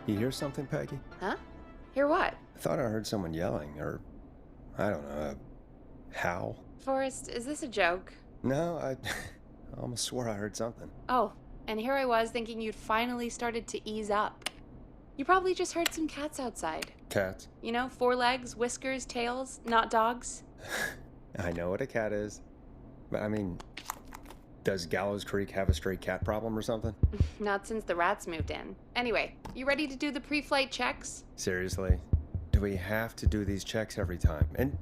You hear something, Peggy? Huh? Hear what? I thought I heard someone yelling, or, I don't know, a howl. Forrest, is this a joke? No, I almost swore I heard something. Oh, and here I was thinking you'd finally started to ease up. You probably just heard some cats outside. Cats? You know, 4 legs, whiskers, tails, not dogs. I know what a cat is. But I mean, does Gallows Creek have a stray cat problem or something? Not since the rats moved in. Anyway, you ready to do the pre-flight checks? Seriously? Do we have to do these checks every time? And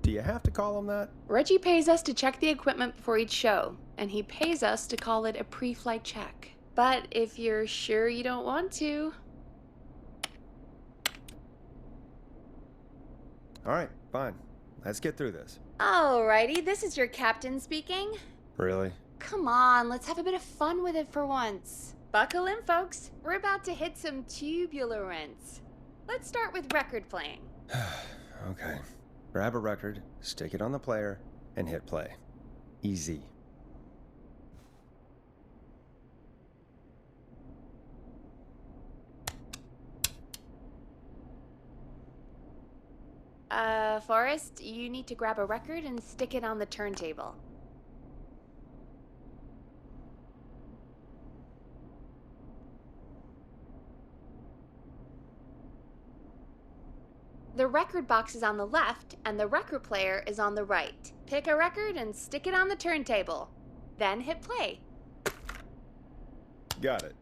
do you have to call them that? Reggie pays us to check the equipment before each show, and he pays us to call it a pre-flight check. But if you're sure you don't want to... Alright, fine. Let's get through this. Alrighty, this is your captain speaking. Really? Come on, let's have a bit of fun with it for once. Buckle in, folks. We're about to hit some turbulence. Let's start with record playing. Okay. Grab a record, stick it on the player, and hit play. Easy. Forrest, you need to grab a record and stick it on the turntable. The record box is on the left, and the record player is on the right. Pick a record and stick it on the turntable. Then hit play. Got it.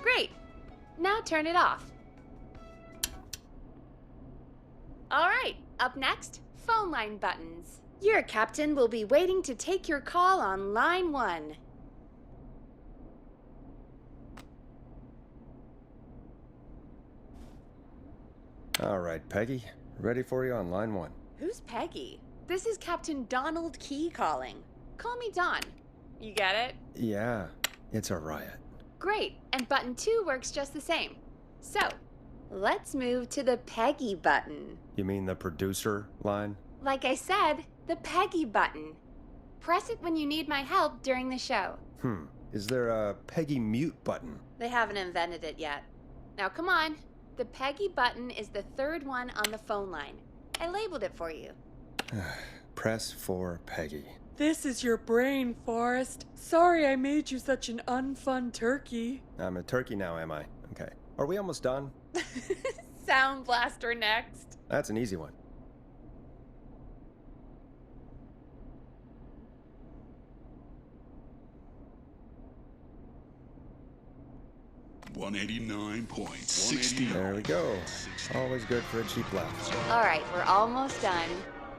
Great! Now turn it off. Alright, up next, phone line buttons. Your captain will be waiting to take your call on line 1. Alright, Peggy. Ready for you on line 1. Who's Peggy? This is Captain Donald Key calling. Call me Don. You get it? Yeah, it's a riot. Great, and button 2 works just the same. So, let's move to the Peggy button. You mean the producer line? Like I said, the Peggy button. Press it when you need my help during the show. Is there a Peggy mute button? They haven't invented it yet. Now come on. The Peggy button is the 3rd one on the phone line. I labeled it for you. Press for Peggy. This is your brain, Forrest. Sorry I made you such an unfun turkey. I'm a turkey now, am I? Okay. Are we almost done? Sound Blaster next. That's an easy one. $189.60. There we go. Always good for a cheap laugh. Alright, we're almost done.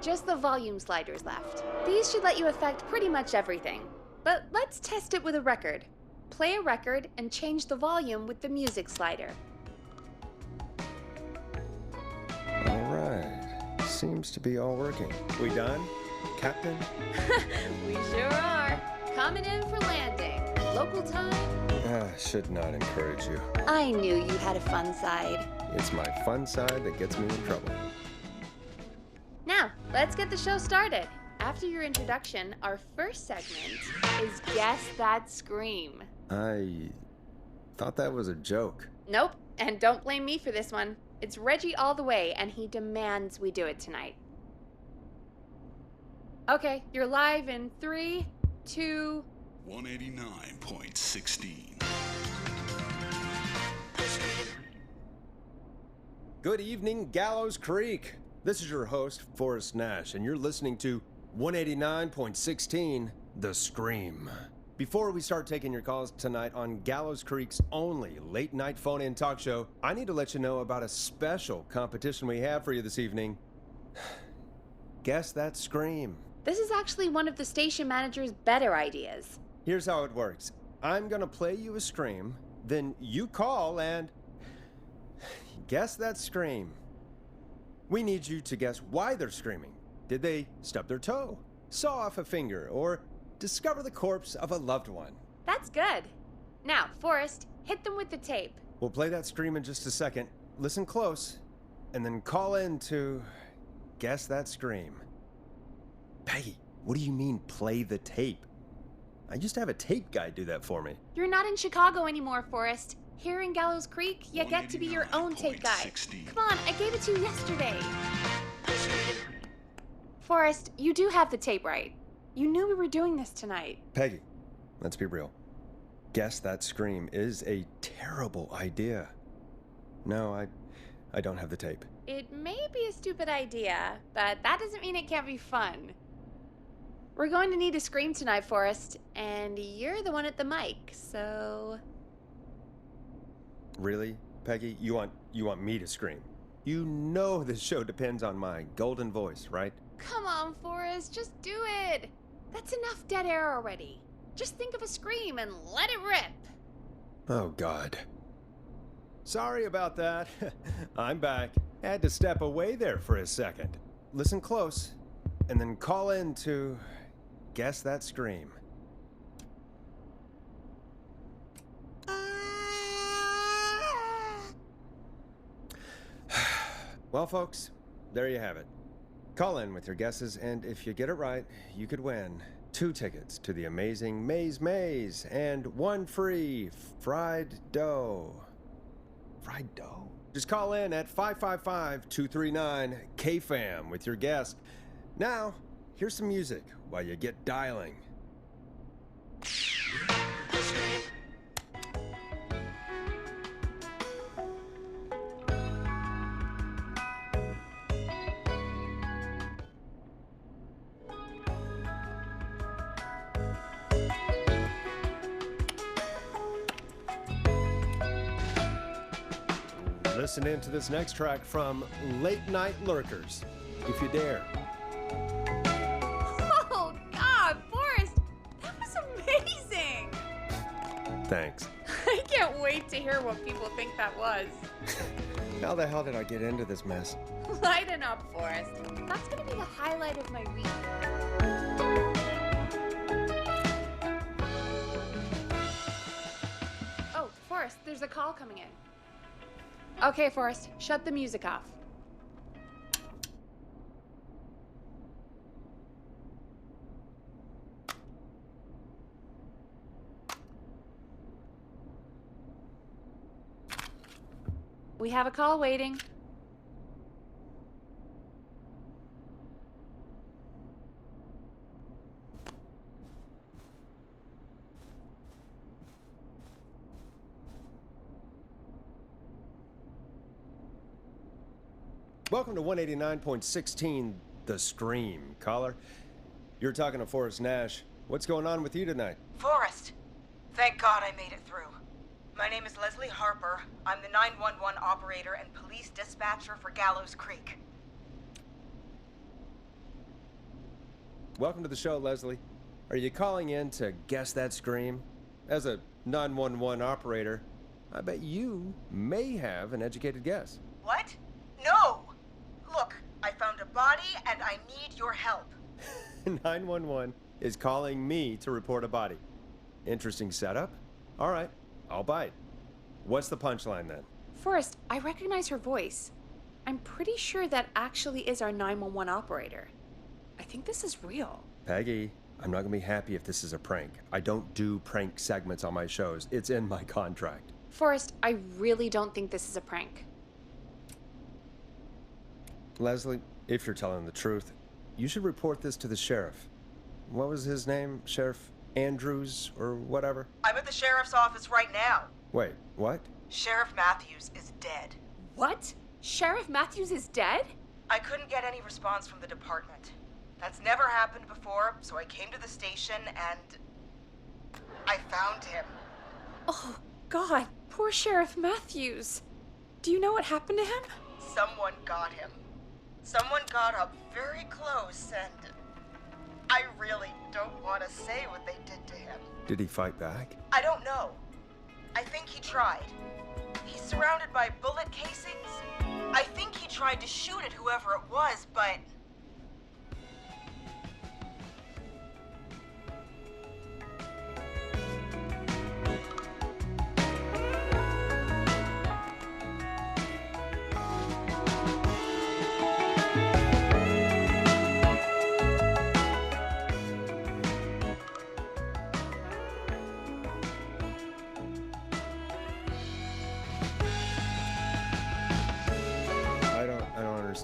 Just the volume sliders left. These should let you affect pretty much everything. But let's test it with a record. Play a record and change the volume with the music slider. Alright. Seems to be all working. We done, Captain? We sure are. Coming in for landing. Local time. Should not encourage you. I knew you had a fun side. It's my fun side that gets me in trouble. Now, let's get the show started. After your introduction, our first segment is Guess That Scream. I thought that was a joke. Nope, and don't blame me for this one. It's Reggie all the way, and he demands we do it tonight. Okay, you're live in 3, 2... 189.16. Good evening, Gallows Creek. This is your host, Forrest Nash, and you're listening to 189.16, The Scream. Before we start taking your calls tonight on Gallows Creek's only late-night phone-in talk show, I need to let you know about a special competition we have for you this evening. Guess That Scream. This is actually one of the station manager's better ideas. Here's how it works. I'm gonna play you a scream, then you call and guess that scream. We need you to guess why they're screaming. Did they stub their toe, saw off a finger, or discover the corpse of a loved one? That's good. Now, Forrest, hit them with the tape. We'll play that scream in just a second. Listen close, and then call in to guess that scream. Peggy, what do you mean play the tape? I used to have a tape guy do that for me. You're not in Chicago anymore, Forrest. Here in Gallows Creek, you get to be your own tape guy. 189.16. Come on, I gave it to you yesterday. Forrest, you do have the tape right. You knew we were doing this tonight. Peggy, let's be real. Guess That Scream is a terrible idea. No, I don't have the tape. It may be a stupid idea, but that doesn't mean it can't be fun. We're going to need a scream tonight, Forrest, and you're the one at the mic, so... Really, Peggy? You want me to scream? You know this show depends on my golden voice, right? Come on, Forrest, just do it. That's enough dead air already. Just think of a scream and let it rip. Oh, God. Sorry about that. I'm back. Had to step away there for a second. Listen close, and then call in to Guess That Scream. Well, folks, there you have it. Call in with your guesses, and if you get it right, you could win 2 tickets to the amazing Maze Maze and 1 free fried dough. Fried dough? Just call in at 555-239-KFAM with your guess. Now, here's some music while you get dialing. Listen in to this next track from Late Night Lurkers, if you dare. Oh, God, Forrest, that was amazing. Thanks. I can't wait to hear what people think that was. How the hell did I get into this mess? Lighten up, Forrest. That's gonna be the highlight of my week. Oh, Forrest, there's a call coming in. Okay, Forrest, shut the music off. We have a call waiting. Welcome to 189.16, The Scream. Caller, you're talking to Forrest Nash. What's going on with you tonight? Forrest! Thank God I made it through. My name is Leslie Harper. I'm the 911 operator and police dispatcher for Gallows Creek. Welcome to the show, Leslie. Are you calling in to Guess That Scream? As a 911 operator, I bet you may have an educated guess. What? No! Look, I found a body and I need your help. 911 is calling me to report a body. Interesting setup. All right, I'll bite. What's the punchline then? Forrest, I recognize her voice. I'm pretty sure that actually is our 911 operator. I think this is real. Peggy, I'm not gonna be happy if this is a prank. I don't do prank segments on my shows. It's in my contract. Forrest, I really don't think this is a prank. Leslie, if you're telling the truth, you should report this to the sheriff. What was his name? Sheriff Andrews or whatever? I'm at the sheriff's office right now. Wait, what? Sheriff Matthews is dead. What? Sheriff Matthews is dead? I couldn't get any response from the department. That's never happened before, so I came to the station and I found him. Oh, God, poor Sheriff Matthews. Do you know what happened to him? Someone got him. Someone got up very close and I really don't want to say what they did to him. Did he fight back? I don't know. I think he tried. He's surrounded by bullet casings. I think he tried to shoot at whoever it was, but...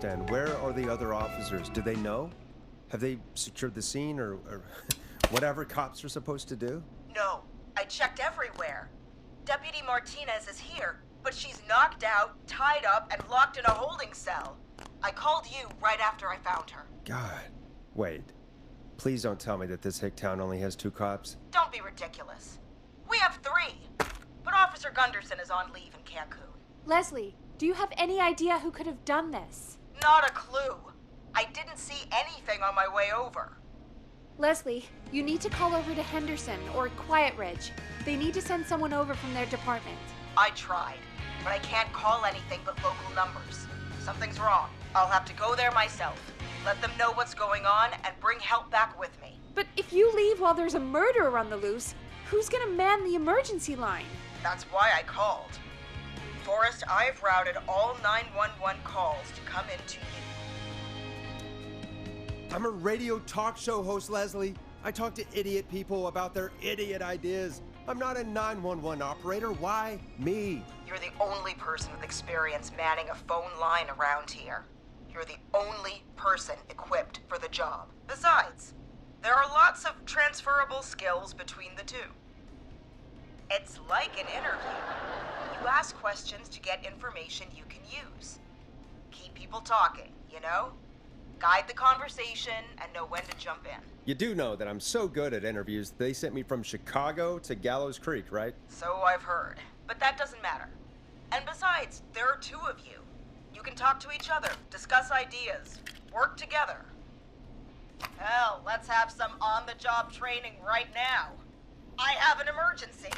understand. Where are the other officers? Do they know? Have they secured the scene or whatever cops are supposed to do? No, I checked everywhere. Deputy Martinez is here, but she's knocked out, tied up, and locked in a holding cell. I called you right after I found her. God. Wait. Please don't tell me that this hick town only has 2 cops. Don't be ridiculous. We have 3. But Officer Gunderson is on leave in Cancun. Leslie, do you have any idea who could have done this? Not a clue. I didn't see anything on my way over. Leslie, you need to call over to Henderson or Quiet Ridge. They need to send someone over from their department. I tried, but I can't call anything but local numbers. Something's wrong. I'll have to go there myself. Let them know what's going on and bring help back with me. But if you leave while there's a murderer on the loose, who's gonna man the emergency line? That's why I called. Forrest, I've routed all 911 calls to come into you. I'm a radio talk show host, Leslie. I talk to idiot people about their idiot ideas. I'm not a 911 operator. Why me? You're the only person with experience manning a phone line around here. You're the only person equipped for the job. Besides, there are lots of transferable skills between the two. It's like an interview. You ask questions to get information you can use. Keep people talking, you know? Guide the conversation and know when to jump in. You do know that I'm so good at interviews, they sent me from Chicago to Gallows Creek, right? So I've heard. But that doesn't matter. And besides, there are 2 of you. You can talk to each other, discuss ideas, work together. Hell, let's have some on-the-job training right now. I have an emergency.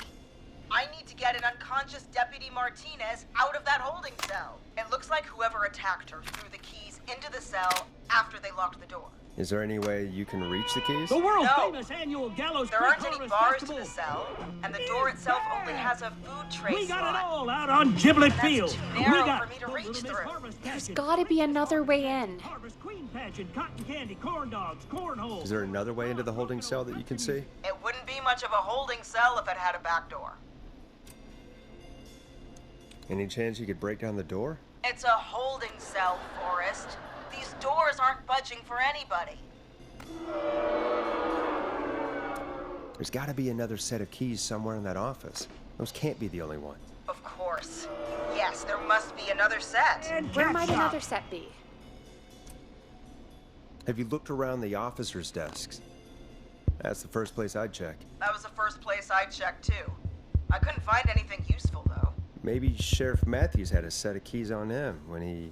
I need to get an unconscious Deputy Martinez out of that holding cell. It looks like whoever attacked her threw the keys into the cell after they locked the door. Is there any way you can reach the keys? The world No. famous annual Gallows There Creek aren't any Harvest bars Festival. to the cell, and the door itself only has a food tray We got slot. it all out on Giblet That's Field. too We narrow got for me to the reach Little Miss through. Harvest There's Pageant, gotta be another way in. Harvest Queen Pageant, cotton candy, corn dogs, cornhole. Is there another way into the holding cell that you can see? It wouldn't be much of a holding cell if it had a back door. Any chance you could break down the door? It's a holding cell, Forrest. These doors aren't budging for anybody. There's gotta be another set of keys somewhere in that office. Those can't be the only ones. Of course. Yes, there must be another set. And Where cat might shop. another set be? Have you looked around the officers' desks? That's the first place I'd check. That was the first place I checked, too. I couldn't find anything useful, though. Maybe Sheriff Matthews had a set of keys on him when he...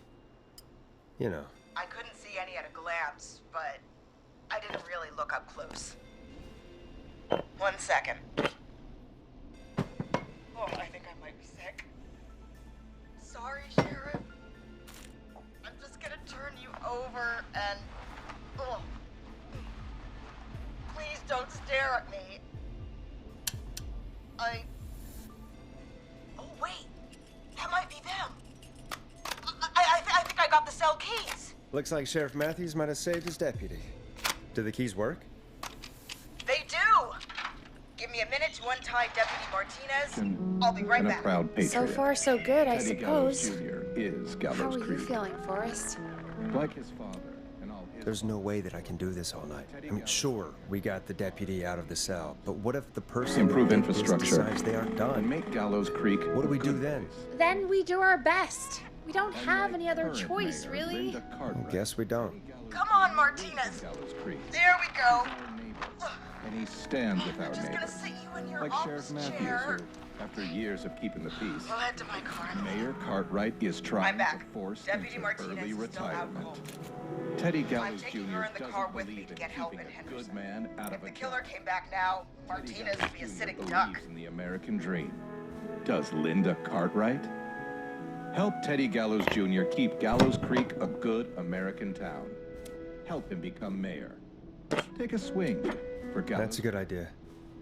You know. I couldn't see any at a glance, but I didn't really look up close. 1 second. Oh, I think I might be sick. Sorry, Sheriff. I'm just gonna turn you over and... Oh. Please don't stare at me. Oh, wait. That might be them. I think I got the cell keys. Looks like Sheriff Matthews might have saved his deputy. Do the keys work? They do. Give me a minute to untie Deputy Martinez. I'll be right and a back. proud patriot. So far, so good, I Teddy Gallows suppose. Jr. is Gallows How are you Creek. feeling, Forrest? Like his father and all his There's no way that I can do this all night. I mean, sure, we got the deputy out of the cell, but what if the person improve that did this infrastructure decides they aren't and done? make Gallows Creek. What do we a do good then? place. Then we do our best. We don't have any other Current choice, Mayor really. Linda Cartwright. Guess we don't. Teddy Gallows Come on, Jr. Martinez. is Gallows Creek. There we go. Our neighbors, and he stands with our I'm just gonna neighbors. sit you in your Like office Sheriff Matthews, chair. who, after years of keeping the peace, We'll head to my car. in a minute. Mayor Cartwright is trying I'm back. to force Deputy into Martinez early is still out retirement. cold. Teddy Gallows taking Jr. her in the doesn't car with me believe to in get help keeping in a Henderson. good man out If of a the killer job. came back now, Teddy Martinez Gallows would be a Jr. sitting believes duck. in the American dream. Does Linda Cartwright? Help Teddy Gallows Jr. keep Gallows Creek a good American town. Help him become mayor. Take a swing for Gallows. That's a good idea.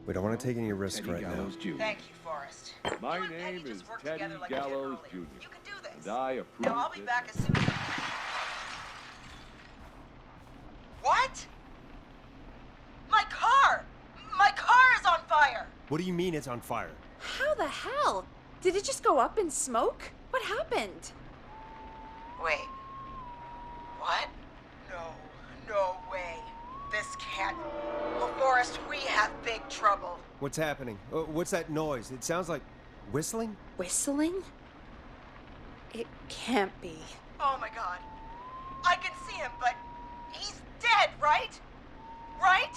We don't want to take any risks Teddy right now. Gallows Jr. Thank you, Forrest. My You and Teddy name just is worked Teddy together like you did Gallows earlier. Jr., You can do this. and I approve Now, I'll be this. back as soon as... What? My car! My car is on fire! What do you mean it's on fire? How the hell? Did it just go up in smoke? What happened? Wait. What's happening? What's that noise? It sounds like whistling? Whistling? It can't be. Oh my god. I can see him, but he's dead, right? Right?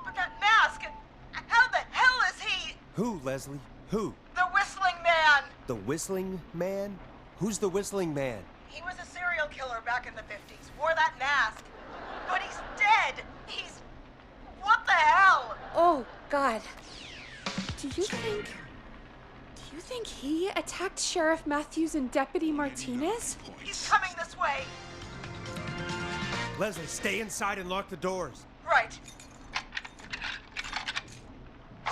But that mask, how the hell is he? Who, Leslie? Who? The Whistling Man! The Whistling Man? Who's the Whistling Man? He was a serial killer back in the 50s, wore that mask. But he's dead! He's... What the hell? Oh, God. Do you think he attacked Sheriff Matthews and Deputy Martinez? He's coming this way! Leslie, stay inside and lock the doors. Right.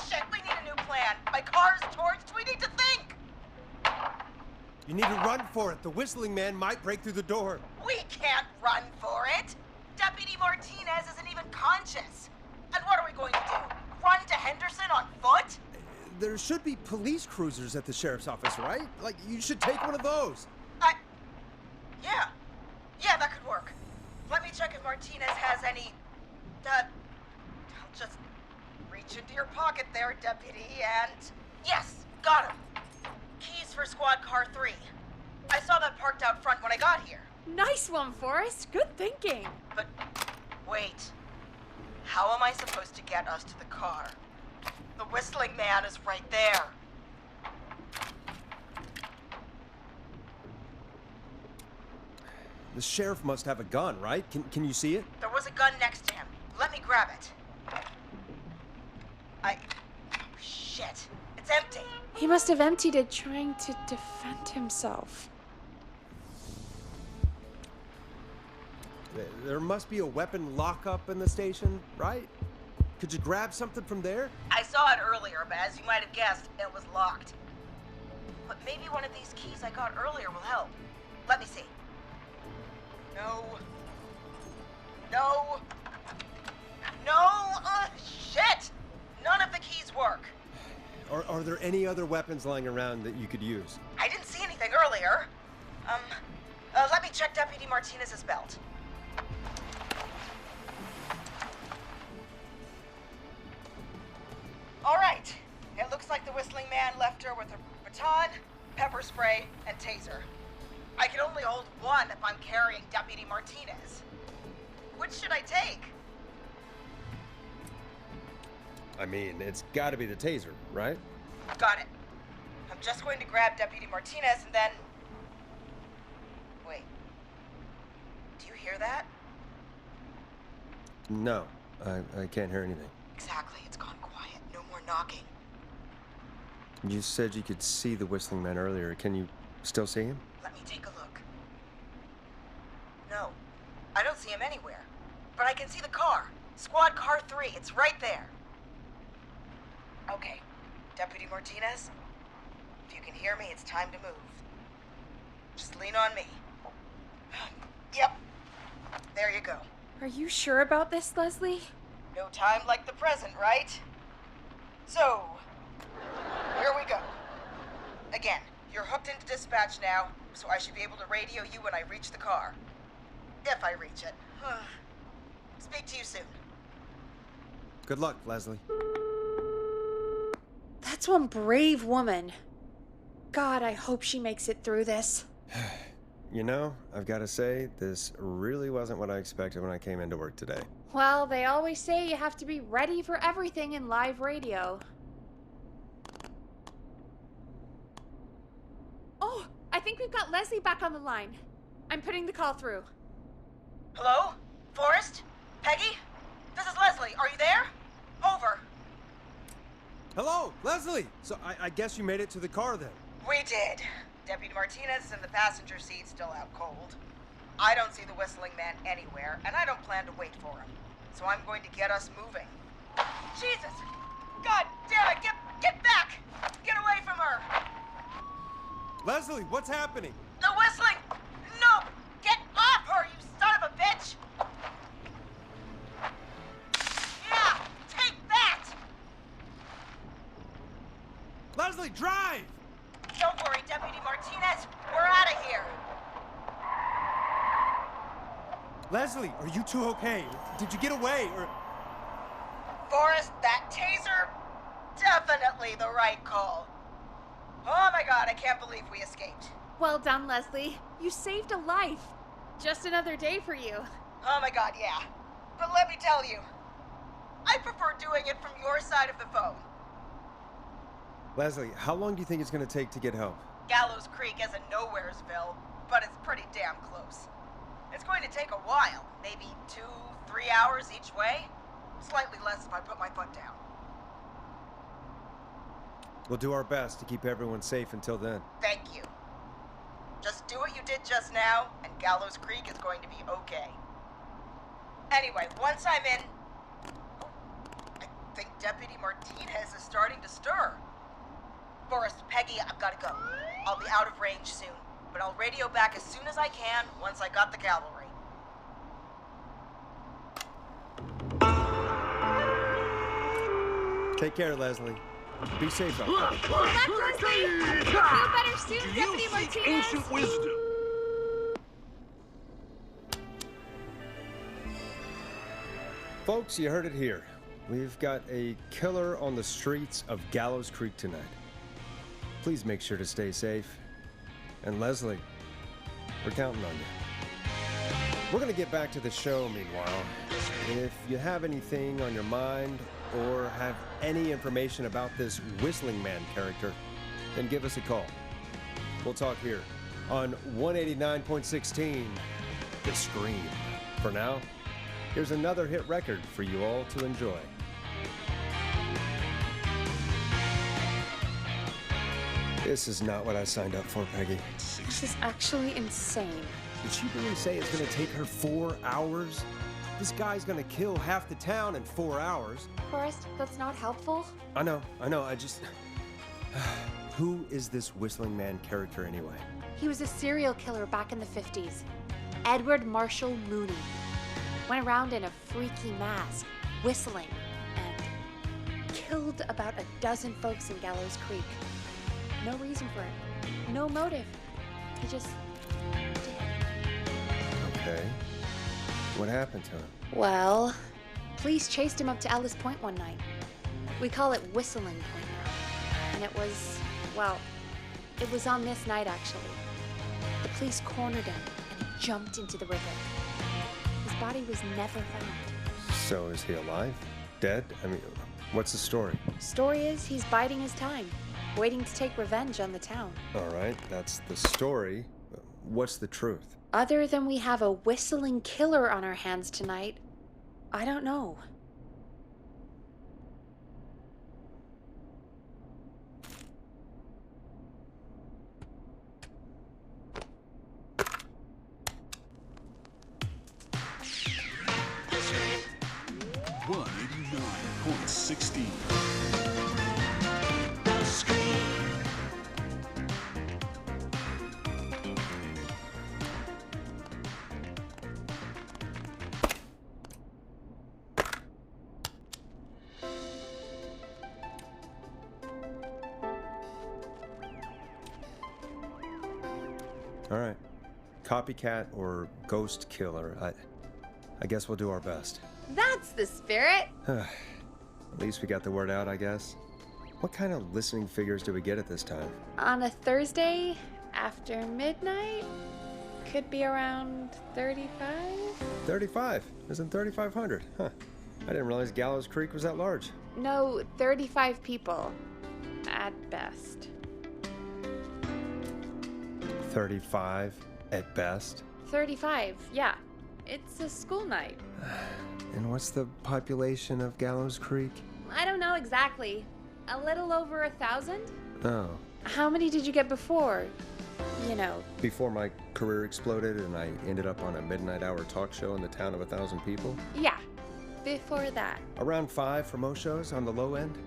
Shit, we need a new plan. My car's torched. We need to think. You need to run for it. The Whistling Man might break through the door. We can't run for it. Deputy Martinez isn't even conscious. And what are we going to do? Run to Henderson on foot? There should be police cruisers at the sheriff's office, right? Like, you should take one of those. Yeah. Yeah, that could work. Let me check if Martinez has any... I'll just reach into your pocket there, Deputy, and... Yes, got him. Keys for Squad Car 3. I saw that parked out front when I got here. Nice one, Forrest. Good thinking. But wait. How am I supposed to get us to the car? The Whistling Man is right there. The sheriff must have a gun, right? Can you see it? There was a gun next to him. Let me grab it. Shit. It's empty. He must have emptied it trying to defend himself. There must be a weapon lockup in the station, right? Could you grab something from there? I saw it earlier, but as you might have guessed, it was locked. But maybe one of these keys I got earlier will help. Let me see. No. No. No! Shit! None of the keys work. Are there any other weapons lying around that you could use? I didn't see anything earlier. Let me check Deputy Martinez's belt. All right. It looks like the Whistling Man left her with a baton, pepper spray, and taser. I can only hold one if I'm carrying Deputy Martinez. Which should I take? I mean, it's gotta be the taser, right? Got it. I'm just going to grab Deputy Martinez and then... Wait. Do you hear that? No, I can't hear anything. Exactly. It's gone quiet. No more knocking. You said you could see the Whistling Man earlier. Can you still see him? Let me take a look. No. I don't see him anywhere. But I can see the car. Squad Car 3. It's right there. Okay. Deputy Martinez, if you can hear me, it's time to move. Just lean on me. Yep. There you go. Are you sure about this, Leslie? No time like the present, right? So, here we go. Again, you're hooked into dispatch now, so I should be able to radio you when I reach the car. If I reach it. Speak to you soon. Good luck, Leslie. That's one brave woman. God, I hope she makes it through this. You know, I've got to say, this really wasn't what I expected when I came into work today. Well, they always say you have to be ready for everything in live radio. Oh, I think we've got Leslie back on the line. I'm putting the call through. Hello? Forrest? Peggy? This is Leslie. Are you there? Over. Hello, Leslie! So I guess you made it to the car then. We did. Deputy Martinez is in the passenger seat, still out cold. I don't see the Whistling Man anywhere, and I don't plan to wait for him. So I'm going to get us moving. Jesus! God damn it! Get back! Get away from her! Leslie, what's happening? The Whistling! No! Get off her, you son of a bitch! Yeah! Take that! Leslie, drive! Don't worry, Deputy Martinez. We're out of here. Leslie, are you two okay? Did you get away, or... Forrest, that taser, Definitely the right call. Oh my god, I can't believe we escaped. Well done, Leslie. You saved a life. Just another day for you. Oh my god, yeah. But let me tell you, I prefer doing it from your side of the phone. Leslie, how long do you think it's going to take to get help? Gallows Creek isn't Nowheresville, but it's pretty damn close. It's going to take a while, maybe 2-3 hours each way. Slightly less if I put my foot down. We'll do our best to keep everyone safe until then. Thank you. Just do what you did just now, and Gallows Creek is going to be okay. Anyway, once I'm in... Oh, I think Deputy Martinez is starting to stir. Forrest, Peggy, I've got to go. I'll be out of range soon, but I'll radio back as soon as I can once I got the cavalry. Take care, Leslie. Be safe out there. Left, Leslie! Feel better soon, Deputy Martinez! Ancient wisdom. Folks, you heard it here. We've got a killer on the streets of Gallows Creek tonight. Please make sure to stay safe. And Leslie, we're counting on you. We're going to get back to the show meanwhile. If you have anything on your mind or have any information about this Whistling Man character, then give us a call. We'll talk here on 189.16, The Scream. For now, here's another hit record for you all to enjoy. This is not what I signed up for, Peggy. This is actually insane. Did she really say it's gonna take her 4 hours? This guy's gonna kill half the town in 4 hours. Forrest, that's not helpful. I know, I just... Who is this Whistling Man character anyway? He was a serial killer back in the 50s. Edward Marshall Mooney. Went around in a freaky mask, whistling, and killed about a dozen folks in Gallows Creek. No reason for it. No motive. He just did. Okay. What happened to him? Well, police chased him up to Ellis Point one night. We call it Whistling Point now. And it was, well, it was on this night actually. The police cornered him and he jumped into the river. His body was never found. So is he alive? Dead? I mean, what's the story? Story is he's biding his time, waiting to take revenge on the town. All right, that's the story. What's the truth? Other than we have a whistling killer on our hands tonight, I don't know. One 89.16. All right. Copycat or ghost killer. I guess we'll do our best. That's the spirit! At least we got the word out, I guess. What kind of listening figures do we get at this time? On a Thursday after midnight? Could be around 35? 35. Isn't 3,500? Huh. I didn't realize Gallows Creek was that large. No, 35 people. At best. 35 at best. 35, yeah. It's a school night. And what's the population of Gallows Creek? I don't know exactly. A little over 1,000? Oh. How many did you get before? You know. Before my career exploded and I ended up on a midnight hour talk show in the town of 1,000 people? Yeah. Before that. Around 5 for most shows on the low end.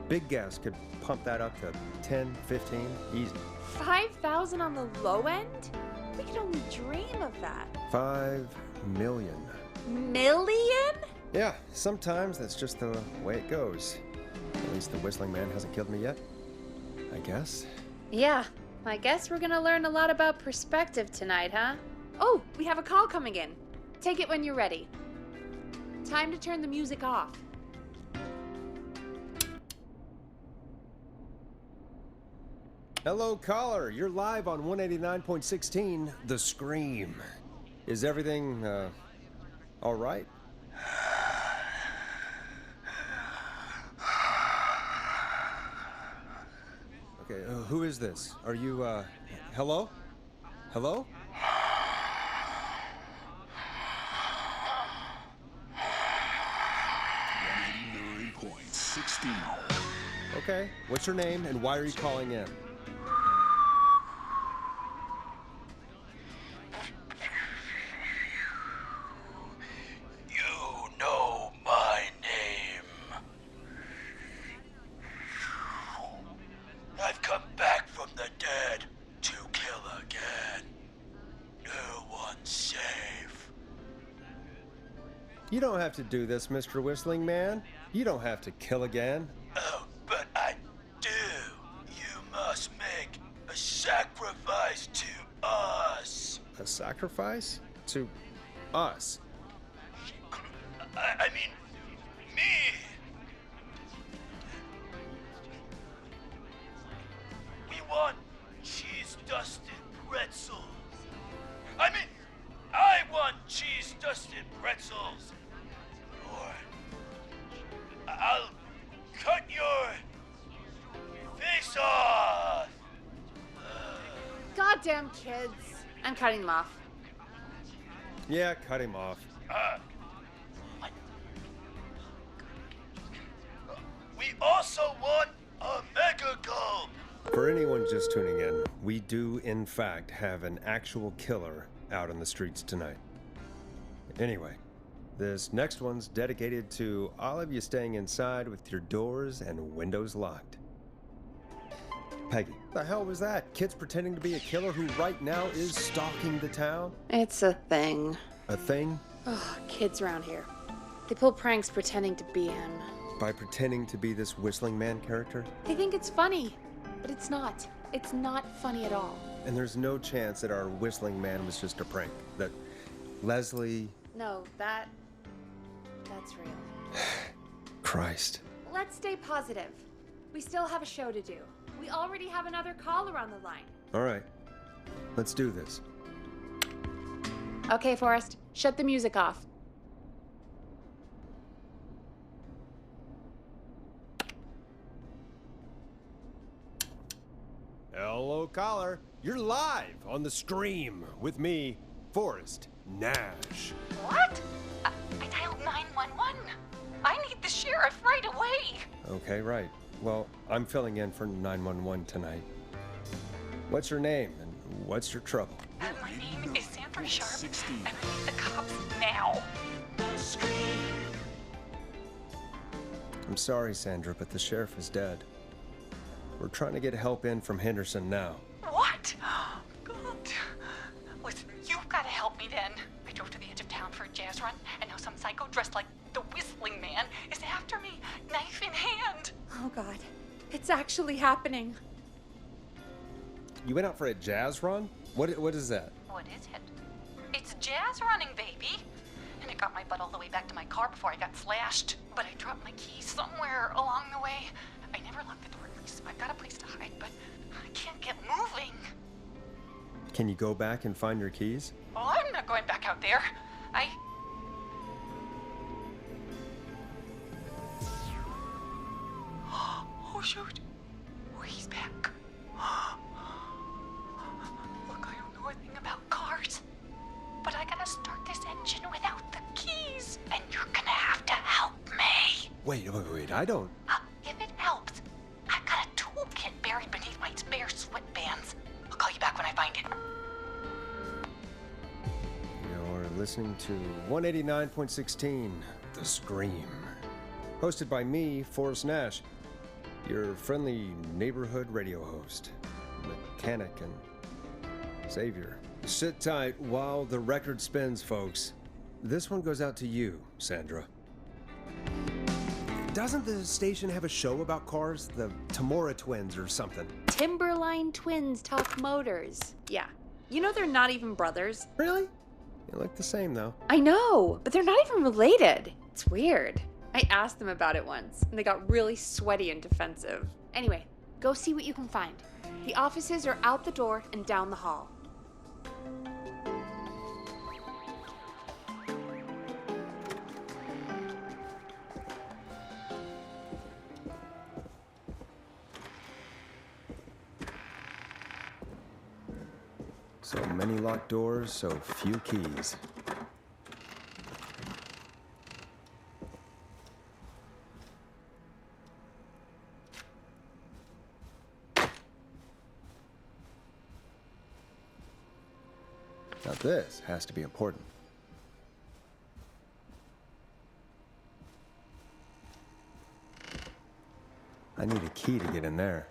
Big gas could pump that up to 10, 15, easy. 5,000 on the low end? We could only dream of that. 5 million. Million? Yeah, sometimes that's just the way it goes. At least the Whistling Man hasn't killed me yet. I guess. Yeah, I guess we're gonna learn a lot about perspective tonight, huh? Oh, we have a call coming in. Take it when you're ready. Time to turn the music off. Hello, caller. You're live on 189.16, The Scream. Is everything, all right? Okay, who is this? Are you, hello? Hello? 189.16. Okay, what's your name and why are you calling in? You know my name. I've come back from the dead to kill again. No one's safe. You don't have to do this, Mr. Whistling Man. You don't have to kill again. Oh, but I do. You must make a sacrifice to us. A sacrifice? To us? I mean, me. We want cheese-dusted pretzels. I mean, I want cheese-dusted pretzels. Or I'll cut your face off. Goddamn kids. I'm cutting them off. Yeah, cut him off. We also want a mega gulp. For anyone just tuning in, we do, in fact, have an actual killer out on the streets tonight. Anyway, this next one's dedicated to all of you staying inside with your doors and windows locked. Peggy, the hell was that? Kids pretending to be a killer who right now is stalking the town? It's a thing. A thing? Ugh, kids around here. They pull pranks pretending to be him. By pretending to be this Whistling Man character? They think it's funny, but it's not. It's not funny at all. And there's no chance that our Whistling Man was just a prank. That Leslie... No, that's real. Christ. Let's stay positive. We still have a show to do. We already have another caller on the line. All right. Let's do this. Okay, Forrest, shut the music off. Hello, caller. You're live on The Scream with me, Forrest Nash. What? I dialed 911. I need the sheriff right away. Okay, right. Well, I'm filling in for 911 tonight. What's your name and what's your trouble? My name is Sandra Sharp, and I need the cops now. I'm sorry, Sandra, but the sheriff is dead. We're trying to get help in from Henderson now. What? God. Listen, you've got to help me then. I drove to the edge of town for a jazz run, and now some psycho dressed like the Whistling Man is after me, knife in hand. Oh, God. It's actually happening. You went out for a jazz run? What is that? What is it? It's jazz running, baby. And it got my butt all the way back to my car before I got slashed. But I dropped my keys somewhere along the way. I never locked the door, so I've got a place to hide, but I can't get moving. Can you go back and find your keys? Oh, I'm not going back out there. Oh, shoot. Oh, he's back. Look, I don't know a thing about cars, but I gotta start this engine without the keys, and you're gonna have to help me. Wait, I don't... If it helps, I've got a toolkit buried beneath my spare sweatbands. I'll call you back when I find it. You're listening to 189.16, The Scream. Hosted by me, Forrest Nash, your friendly neighborhood radio host, mechanic and savior. Sit tight while the record spins, folks. This one goes out to you, Sandra. Doesn't the station have a show about cars? The Tamora twins or something? Timberline twins talk motors. Yeah. You know they're not even brothers. Really? They look the same, though. I know, but they're not even related. It's weird. I asked them about it once, and they got really sweaty and defensive. Anyway, Go see what you can find. The offices are out the door and down the hall. So many locked doors, so few keys. Now this has to be important. I need a key to get in there.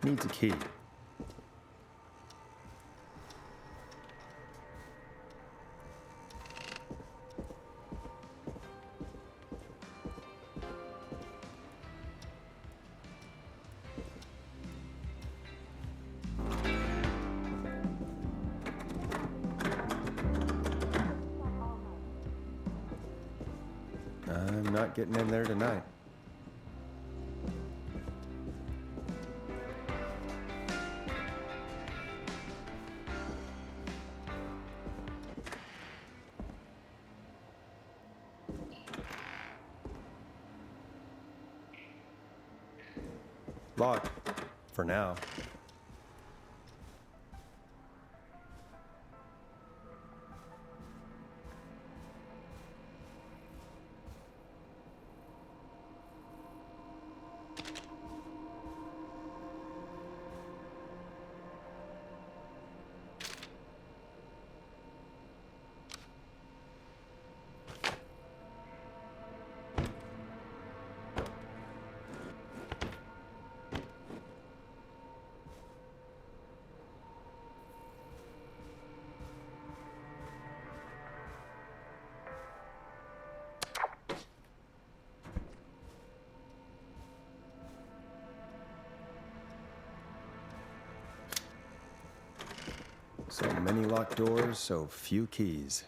Needs a key. I'm not getting in there tonight. Locked. For now. So many locked doors, so few keys.